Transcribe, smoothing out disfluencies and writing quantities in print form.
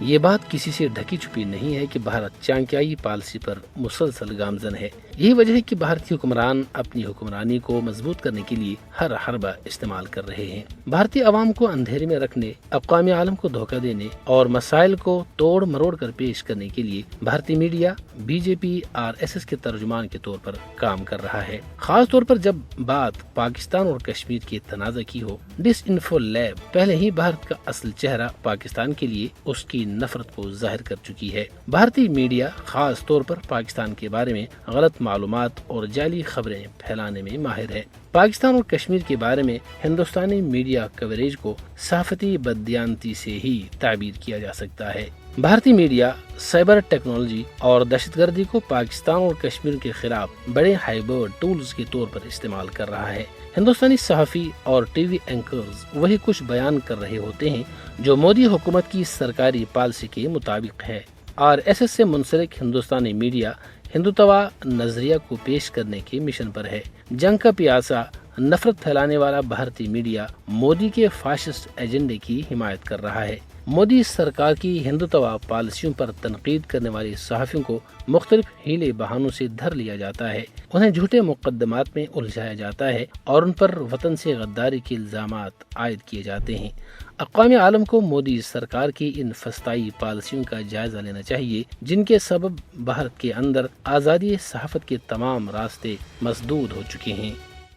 یہ بات کسی سے ڈھکی چھپی نہیں ہے کہ بھارت چانکیائی پالیسی پر مسلسل گامزن ہے۔ یہی وجہ ہے کہ بھارتی حکمران اپنی حکمرانی کو مضبوط کرنے کے لیے ہر حربہ استعمال کر رہے ہیں۔ بھارتی عوام کو اندھیرے میں رکھنے، اقوام عالم کو دھوکہ دینے اور مسائل کو توڑ مروڑ کر پیش کرنے کے لیے بھارتی میڈیا بی جے پی RSS کے ترجمان کے طور پر کام کر رہا ہے۔ خاص طور پر جب بات پاکستان اور کشمیر کے تنازع کی ہو، ڈس انفو لیب پہلے ہی بھارت کا اصل چہرہ پاکستان کے لیے اس کی نفرت کو ظاہر کر چکی ہے۔ بھارتی میڈیا خاص طور پر پاکستان کے بارے میں غلط معلومات اور جعلی خبریں پھیلانے میں ماہر ہے۔ پاکستان اور کشمیر کے بارے میں ہندوستانی میڈیا کوریج کو صحافتی بددیانتی سے ہی تعبیر کیا جا سکتا ہے۔ بھارتی میڈیا سائبر ٹیکنالوجی اور دہشت گردی کو پاکستان اور کشمیر کے خلاف بڑے ہائبرڈ ٹولز کے طور پر استعمال کر رہا ہے۔ ہندوستانی صحافی اور ٹی وی اینکرز وہی کچھ بیان کر رہے ہوتے ہیں جو مودی حکومت کی سرکاری پالیسی کے مطابق ہے۔ RSS سے منسلک ہندوستانی میڈیا ہندوتوا نظریہ کو پیش کرنے کے مشن پر ہے۔ جنگ کا پیاسا نفرت پھیلانے والا بھارتی میڈیا مودی کے فاشسٹ ایجنڈے کی حمایت کر رہا ہے۔ مودی سرکار کی ہندوتوا پالیسیوں پر تنقید کرنے والے صحافیوں کو مختلف ہیلے بہانوں سے دھر لیا جاتا ہے، انہیں جھوٹے مقدمات میں الجھایا جاتا ہے اور ان پر وطن سے غداری کے الزامات عائد کیے جاتے ہیں۔ اقوام عالم کو مودی سرکار کی ان فسطائی پالیسیوں کا جائزہ لینا چاہیے جن کے سبب بھارت کے اندر آزادی صحافت کے تمام راستے مسدود ہو چکے ہیں۔